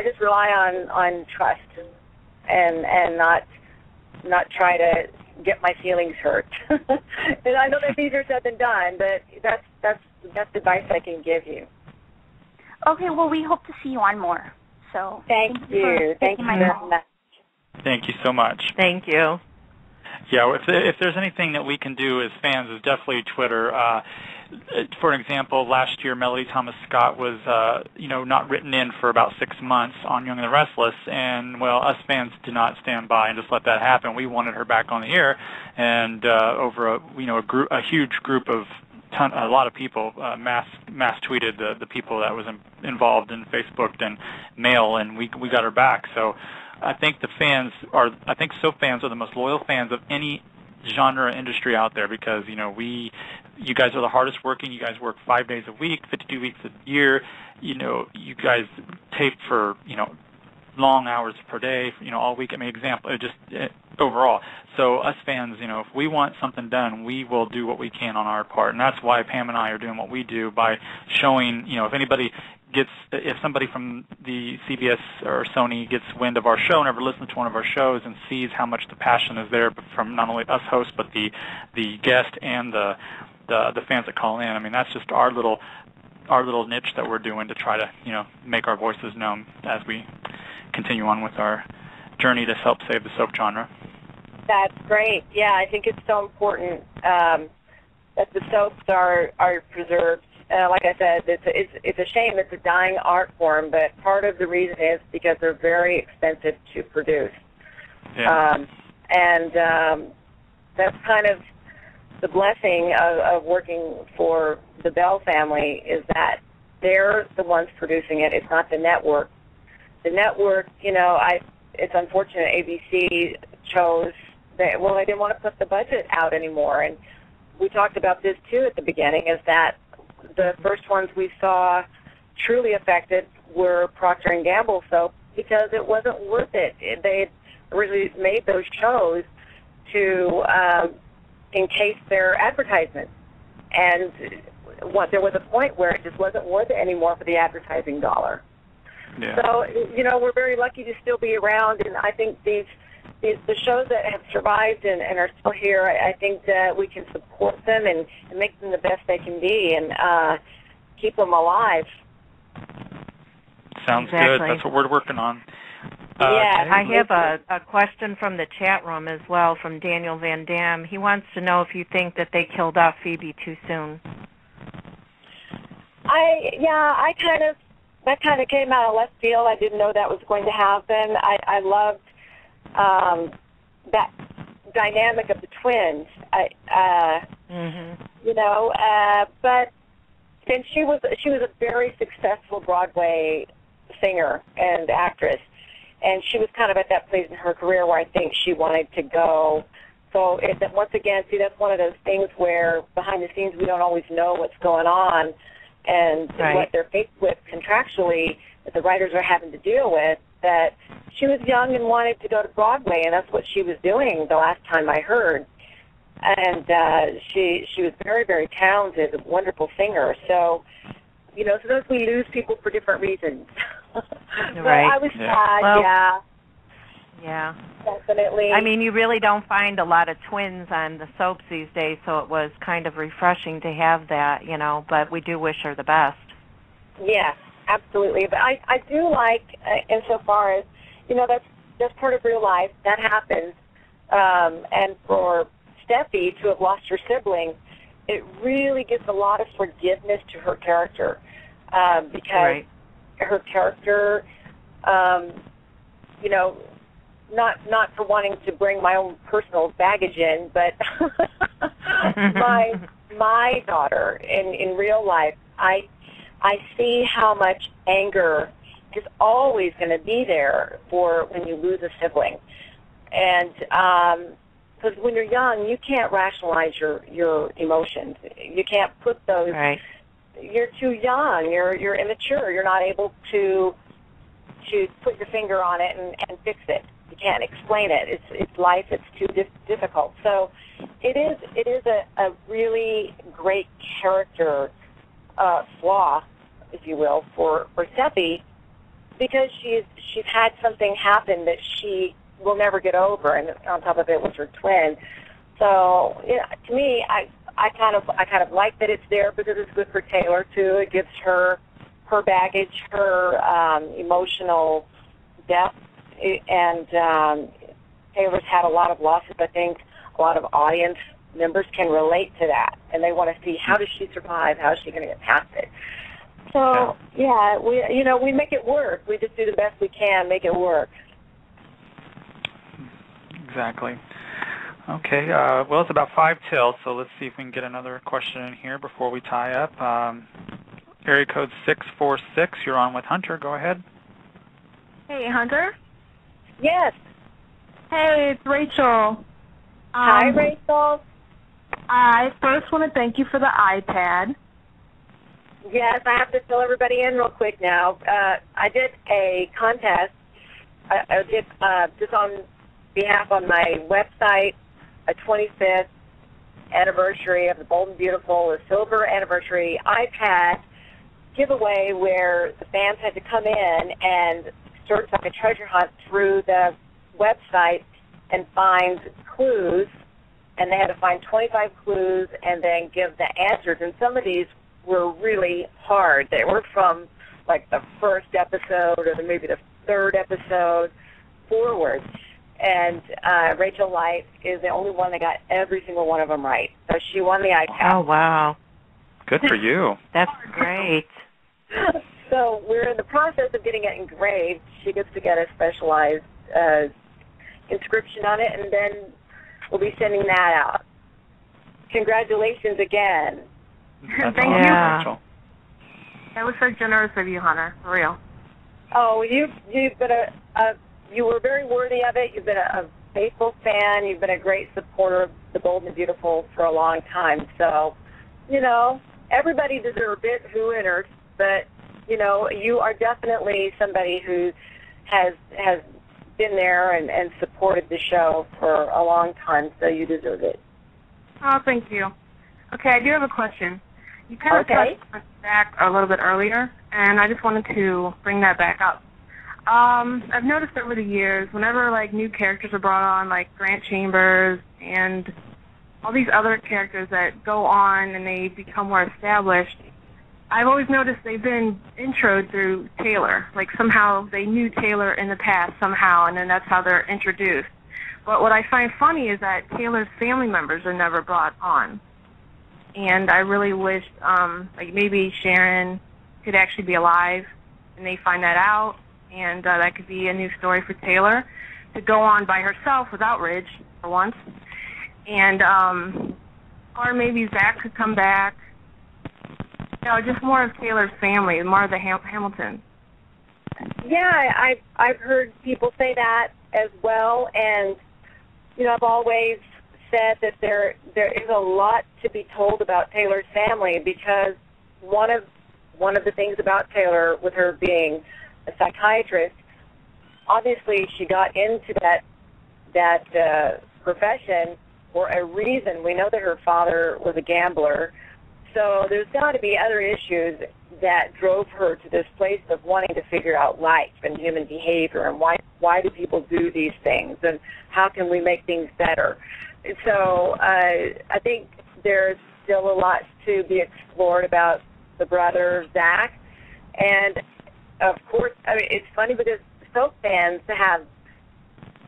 just rely on trust and not try to get my feelings hurt. And I know that's easier said than done, but that's the advice I can give you. Okay, well, we hope to see you on more. So thank you. Thank you very much. Thank you so much. Thank you. Yeah, if there's anything that we can do as fans, is definitely Twitter. For example, last year Melody Thomas Scott was, not written in for about 6 months on Young and the Restless, and us fans did not stand by and just let that happen. We wanted her back on the air, and over a huge group of a lot of people mass tweeted the people that was involved in Facebook and mail, and we got her back. So I think fans are the most loyal fans of any genre industry out there, because you guys are the hardest working. You guys work 5 days a week, 52 weeks a year. You guys tape for long hours per day, all week. I mean, overall. So us fans, if we want something done, we will do what we can on our part, and that's why Pam and I are doing what we do by showing. If somebody from the CBS or Sony gets wind of our show and ever listens to one of our shows and sees how much the passion is there from not only us hosts but the guest and the fans that call in. I mean, that's just our little niche that we're doing to try to make our voices known as we continue on with our journey to help save the soap genre. That's great. Yeah, I think it's so important that the soaps are preserved. Like I said, it's a shame. It's a dying art form, but part of the reason is because they're very expensive to produce. Yeah. That's kind of the blessing of working for the Bell family, is that they're the ones producing it. It's not the network. The network, it's unfortunate ABC chose they didn't want to put the budget out anymore. And we talked about this too at the beginning, is that the first ones we saw truly affected were Procter & Gamble soap, because it wasn't worth it. They originally made those shows to encase their advertisements, and there was a point where it just wasn't worth it anymore for the advertising dollar. Yeah. So, we're very lucky to still be around, and I think the shows that have survived and are still here, I think that we can support them and make them the best they can be, and keep them alive. Sounds good. That's what we're working on. I have a question from the chat room as well, from Daniel Van Dam. He wants to know if you think that they killed off Phoebe too soon. That kind of came out of left field. I didn't know that was going to happen. I loved that dynamic of the twins. But then she was a very successful Broadway singer and actress, and she was kind of at that place in her career where I think she wanted to go. So once again, that's one of those things where behind the scenes we don't always know what's going on, and what they're faced with contractually that the writers are having to deal with. That she was young and wanted to go to Broadway, and that's what she was doing the last time I heard. And she was very, very talented, a wonderful singer. So, sometimes we lose people for different reasons. Right. I was sad, Yeah. Definitely. I mean, you really don't find a lot of twins on the soaps these days, so it was kind of refreshing to have that, but we do wish her the best. Yes, absolutely. But I do like, insofar as, that's part of real life. That happens. And for Steffi to have lost her sibling, it really gives a lot of forgiveness to her character, because her character, not for wanting to bring my own personal baggage in, but my daughter in real life, I see how much anger is always going to be there for when you lose a sibling, and because when you're young, you can't rationalize your emotions. You can't put those. Right. You're too young. You're immature. You're not able to put your finger on it and fix it. You can't explain it. It's life. It's too difficult. So it is a really great character flaw, if you will, for Steffi, because she's had something happen that she will never get over, and on top of it was her twin. So to me, I kind of like that it's there, because it's good for Taylor too. It gives her her baggage, her emotional depth, and Taylor's had a lot of losses. I think a lot of audience members can relate to that, and they want to see how does she survive, how is she going to get past it. So we make it work. We just do the best we can, make it work. Exactly. Okay. Well, it's about 5 till, so let's see if we can get another question in here before we tie up. Area code 646. You're on with Hunter. Go ahead. Hey, Hunter. Yes. Hey, it's Rachel. Hi, Rachel. I first want to thank you for the iPad. Yes, I have to fill everybody in real quick now. I did a contest. I did just on behalf of my website, a 25th anniversary of the Bold and Beautiful, a silver anniversary iPad giveaway where the fans had to come in and search like a treasure hunt through the website and find clues, and they had to find 25 clues and then give the answers. And some of these were really hard. They were from like the first episode or maybe the third episode forward. And Rachel Light is the only one that got every single one of them right. So she won the iPad. Oh, wow. Good for you. That's great. So we're in the process of getting it engraved. She gets to get a specialized inscription on it, and then we'll be sending that out. Congratulations again. That's Thank awesome, you. Rachel. That was so generous of you, Hunter, for real. Oh, you've been you were very worthy of it. You've been a faithful fan. You've been a great supporter of the Bold and Beautiful for a long time. So, everybody deserves it who enters, but, you are definitely somebody who has been there and supported the show for a long time, so you deserve it. Oh, thank you. Okay, I do have a question. You kind of touched back a little bit earlier, and I just wanted to bring that back up. I've noticed over the years, whenever new characters are brought on, like Grant Chambers and all these other characters that go on and they become more established, I've always noticed they've been introed through Taylor. Like somehow they knew Taylor in the past somehow, and then that's how they're introduced. But what I find funny is that Taylor's family members are never brought on. And I really wish, maybe Sharon could actually be alive, and they find that out, and that could be a new story for Taylor to go on by herself without Ridge for once. And, or maybe Zach could come back. Just more of Taylor's family, more of the Hamiltons. Yeah, I've heard people say that as well, and, I've always said that there is a lot to be told about Taylor's family, because one of the things about Taylor, with her being a psychiatrist, obviously she got into that profession for a reason. We know that her father was a gambler, so there's got to be other issues that drove her to this place of wanting to figure out life and human behavior and why do people do these things and how can we make things better. So I think there's still a lot to be explored about the brother, Zach. And, of course, it's funny because soap fans have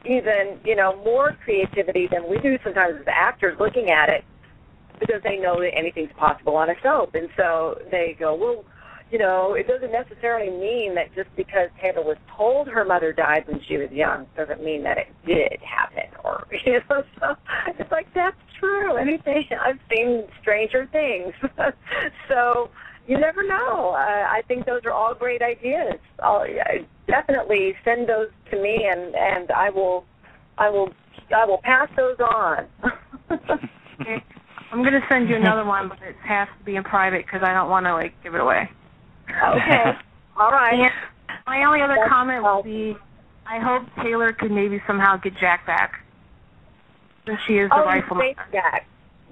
even, more creativity than we do sometimes as actors looking at it, because they know that anything's possible on a soap. And so they go, well, it doesn't necessarily mean that just because Taylor was told her mother died when she was young doesn't mean that it did happen. Or, so it's like, that's true. Anything, I've seen stranger things. So you never know. I think those are all great ideas. Definitely send those to me, and I will pass those on. Okay. I'm going to send you another one, but it has to be in private because I don't want to give it away. Okay. All right. And my only other comment would be, I hope Taylor could maybe somehow get Jack back, since she is the rightful mother. Jack.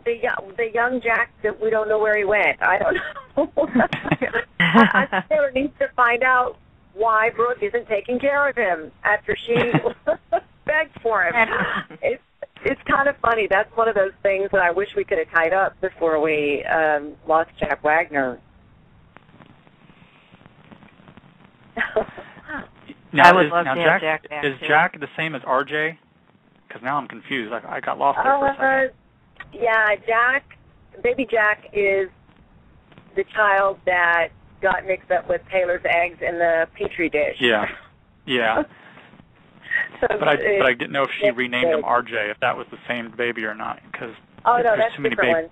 The young Jack that we don't know where he went. I don't know. I think Taylor needs to find out why Brooke isn't taking care of him after she begged for him. It's kind of funny. That's one of those things that I wish we could have tied up before we lost Jack Wagner. Now, I would love to have Jack back, is too. Jack the same as RJ? Because now I'm confused. I got lost there for a second. Yeah, baby Jack is the child that got mixed up with Taylor's eggs in the Petri dish. Yeah. But I didn't know if she renamed him RJ, if that was the same baby or not. Because no, there's that's too many different babies.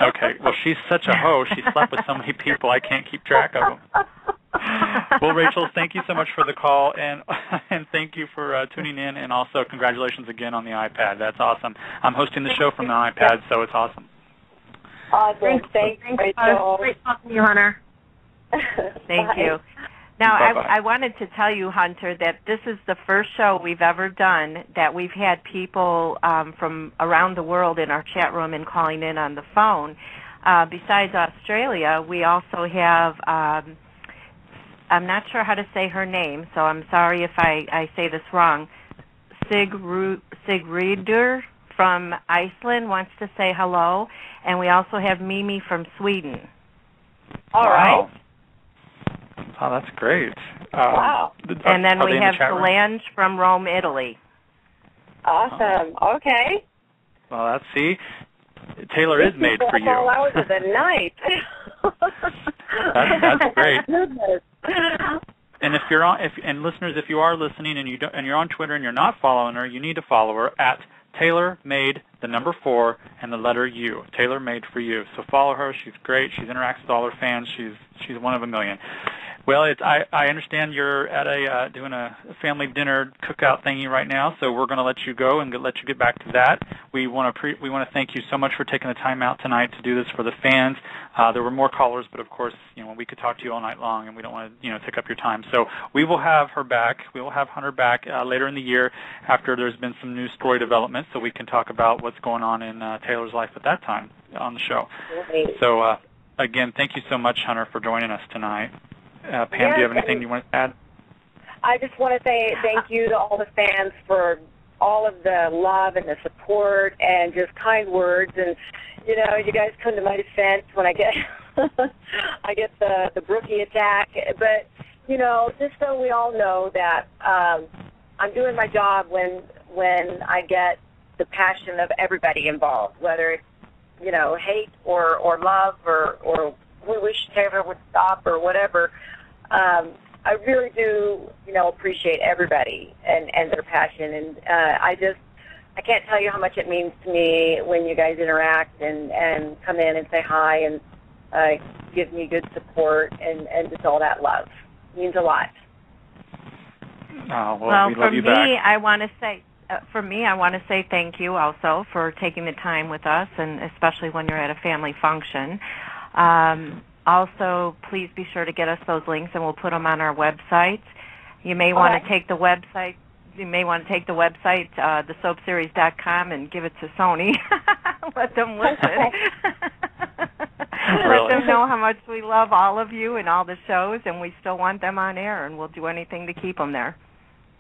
Okay, well, she's such a hoe. She slept with so many people, I can't keep track of them. Well, Rachel, thank you so much for the call, and thank you for tuning in, and also congratulations again on the iPad. That's awesome. I'm hosting the show from the iPad, so it's awesome. Awesome. Thanks, Rachel. Great talking to you, Hunter. Thank you. Now, I wanted to tell you, Hunter, that this is the first show we've ever done that we've had people from around the world in our chat room and calling in on the phone. Besides Australia, we also have, I'm not sure how to say her name, so I'm sorry if I say this wrong, Sigridur from Iceland wants to say hello, and we also have Mimi from Sweden. All right. Oh, that's great. Wow. And then we have Solange from Rome, Italy. Awesome. Okay. Well, Taylor is made for you. All hours of the night. That's great. And if you're on, and listeners, if you are listening and you're on Twitter and you're not following her, you need to follow her at TaylorMade4 and the letter U. Taylor Made for You. So follow her. She's great. She interacts with all her fans. She's one of a million. Well, I understand you're at doing a family dinner cookout thingy right now, so we're going to let you go and let you get back to that. We want to thank you so much for taking the time out tonight to do this for the fans. There were more callers, but of course, we could talk to you all night long, and we don't want to take up your time. So we will have her back. We will have Hunter back later in the year after there's been some new story development, so we can talk about what's going on in Taylor's life at that time on the show. Great. So again, thank you so much, Hunter, for joining us tonight. Pam, do you have anything you want to add? I just want to say thank you to all the fans for all of the love and the support and just kind words. And, you guys come to my defense when I get the Brookie attack. But, just so we all know that I'm doing my job when I get the passion of everybody involved, whether it's, hate or love or we wish Taylor would stop or whatever. I really do, appreciate everybody and their passion. And I can't tell you how much it means to me when you guys interact and come in and say hi and give me good support and just all that love. It means a lot. Oh, well, we love you back. I want to say thank you also for taking the time with us, and especially when you're at a family function. Also, please be sure to get us those links, and we'll put them on our website. You may want to take the website. You may want to take the website, thesoapseries.com, and give it to Sony. Let them listen. Let them know how much we love all of you and all the shows, and we still want them on air, and we'll do anything to keep them there.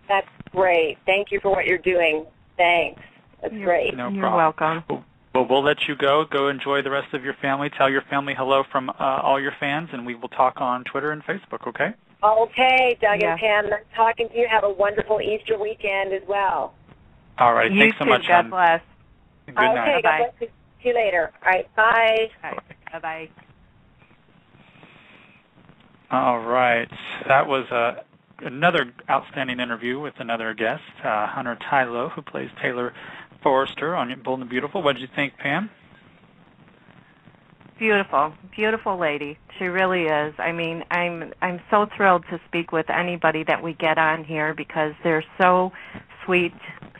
That's great. Thank you for what you're doing. Thanks. That's great. No problem. You're welcome. Well, we'll let you go. Go enjoy the rest of your family. Tell your family hello from all your fans, and we will talk on Twitter and Facebook, okay? Okay, Doug and Pam, nice talking to you. Have a wonderful Easter weekend as well. All right. Thanks so much. God bless. Good night. Okay, God bless. See you later. All right, bye. Bye-bye. All right. That was another outstanding interview with another guest, Hunter Tylo, who plays Taylor Forrester on Bold and Beautiful. What did you think, Pam? Beautiful, beautiful lady. She really is. I mean, I'm so thrilled to speak with anybody that we get on here because they're so sweet,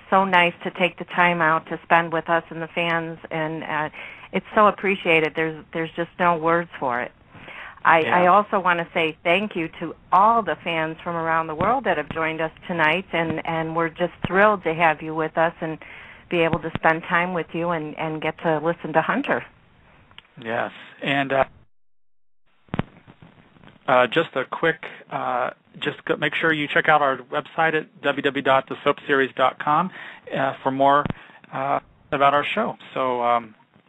so nice to take the time out to spend with us and the fans, and it's so appreciated. There's just no words for it. I also want to say thank you to all the fans from around the world that have joined us tonight, and we're just thrilled to have you with us and be able to spend time with you and get to listen to Hunter. Yes, and just a quick, make sure you check out our website at www.thesoapseries.com for more about our show. So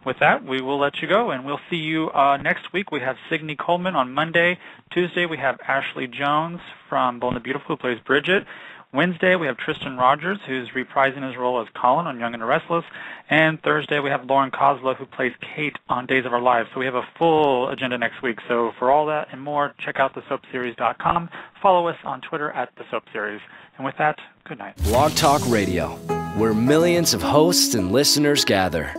with that, we will let you go, and we'll see you next week. We have Signe Coleman on Monday. Tuesday, we have Ashley Jones from Bold and the Beautiful, who plays Bridget. Wednesday, we have Tristan Rogers, who's reprising his role as Colin on Young and the Restless. And Thursday, we have Lauren Kozlow, who plays Kate on Days of Our Lives. So we have a full agenda next week. So for all that and more, check out thesoapseries.com. Follow us on Twitter at thesoapseries. And with that, good night. Blog Talk Radio, where millions of hosts and listeners gather.